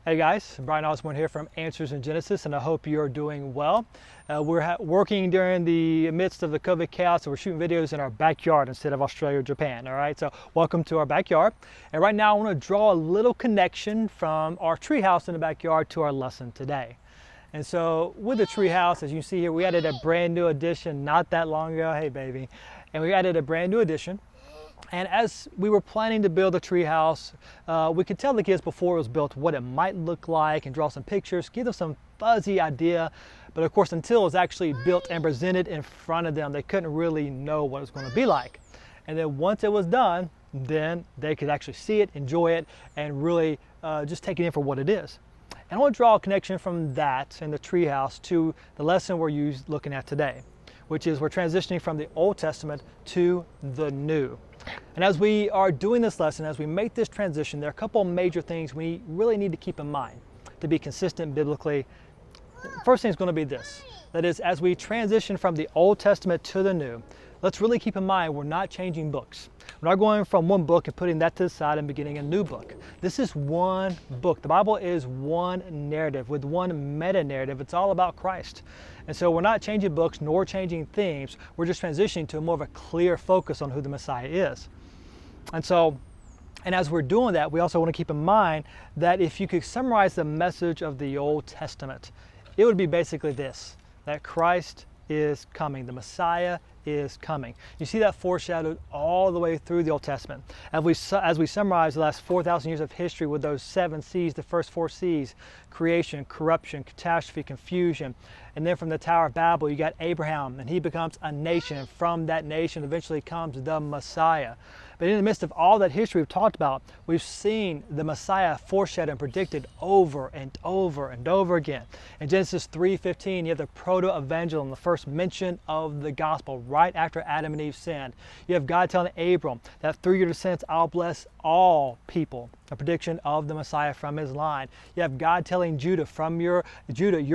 Hey guys, Brian Osborne here from Answers in Genesis, and I hope you're doing well. We're working during the midst of the COVID chaos, so we're shooting videos in our backyard instead of Australia or Japan, all right? So welcome to our backyard. And right now I want to draw a little connection from our treehouse in the backyard to our lesson today. And so with the treehouse, as you see here, we added a brand new addition not that long ago. Hey baby. And we added a brand new addition. And as we were planning to build a treehouse, we could tell the kids before it was built what it might look like and draw some pictures, give them some fuzzy idea. But of course, until it was actually built and presented in front of them, they couldn't really know what it was going to be like. And then once it was done, then they could actually see it, enjoy it, and really just take it in for what it is. And I want to draw a connection from that in the treehouse to the lesson we're looking at today, which is we're transitioning from the Old Testament to the New. And as we are doing this lesson, as we make this transition, there are a couple of major things we really need to keep in mind to be consistent biblically. First thing is going to be this. That is, as we transition from the Old Testament to the New, let's really keep in mind we're not changing books. We're not going from one book and putting that to the side and beginning a new book. This is one book. The Bible is one narrative with one meta-narrative. It's all about Christ. And so we're not changing books nor changing themes. We're just transitioning to more of a clear focus on who the Messiah is. And as we're doing that, we also want to keep in mind that if you could summarize the message of the Old Testament, it would be basically this, that Christ is coming. The Messiah is coming. You see that foreshadowed all the way through the Old Testament. As we summarize the last 4,000 years of history with those 7 C's, the first 4 C's, creation, corruption, catastrophe, confusion. And then from the Tower of Babel, you got Abraham, and he becomes a nation. And from that nation eventually comes the Messiah. But in the midst of all that history we've talked about, we've seen the Messiah foreshadowed and predicted over and over and over again. In Genesis 3:15, you have the proto-evangelium, the first mention of the gospel right after Adam and Eve sinned. You have God telling Abram that through your descendants I'll bless all people, a prediction of the Messiah from his line. You have God telling Judah, from your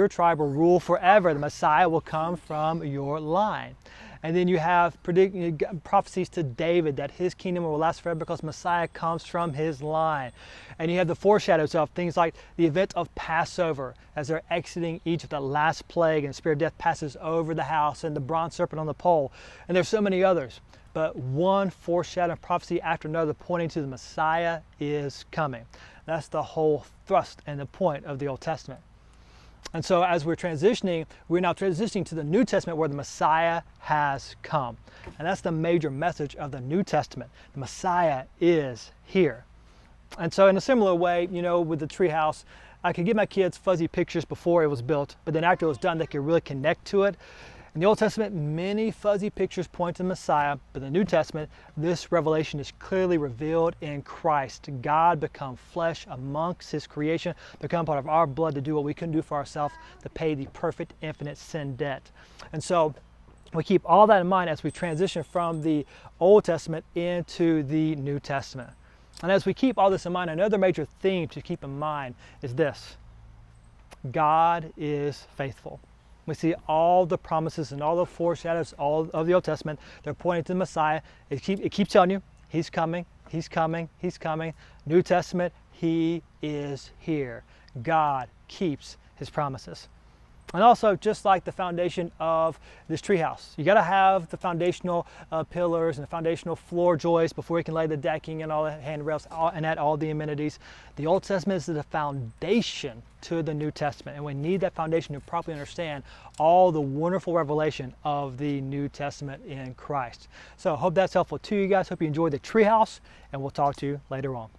tribe will rule forever. The Messiah will come from your line. And then you have prophecies to David that his kingdom will last forever because Messiah comes from his line. And you have the foreshadows of things like the event of Passover as they're exiting Egypt, the last plague, and the spirit of death passes over the house, and the bronze serpent on the pole. And there's so many others. But one foreshadowing prophecy after another pointing to the Messiah is coming. That's the whole thrust and the point of the Old Testament. And so as we're now transitioning to the New Testament where the Messiah has come. And that's the major message of the New Testament. The Messiah is here. And so in a similar way, with the treehouse, I could give my kids fuzzy pictures before it was built, but then after it was done, they could really connect to it. In the Old Testament, many fuzzy pictures point to the Messiah, but in the New Testament, this revelation is clearly revealed in Christ. God become flesh amongst his creation, become part of our blood to do what we couldn't do for ourselves, to pay the perfect, infinite sin debt. And so we keep all that in mind as we transition from the Old Testament into the New Testament. And as we keep all this in mind, another major theme to keep in mind is this: God is faithful. We see all the promises and all the foreshadows all of the Old Testament. They're pointing to the Messiah. It keeps telling you, he's coming, he's coming, he's coming. New Testament, he is here. God keeps his promises. And also, just like the foundation of this treehouse, you got to have the foundational pillars and the foundational floor joists before you can lay the decking and all the handrails and add all the amenities. The Old Testament is the foundation to the New Testament, and we need that foundation to properly understand all the wonderful revelation of the New Testament in Christ. So I hope that's helpful to you guys. Hope you enjoyed the treehouse, and we'll talk to you later on.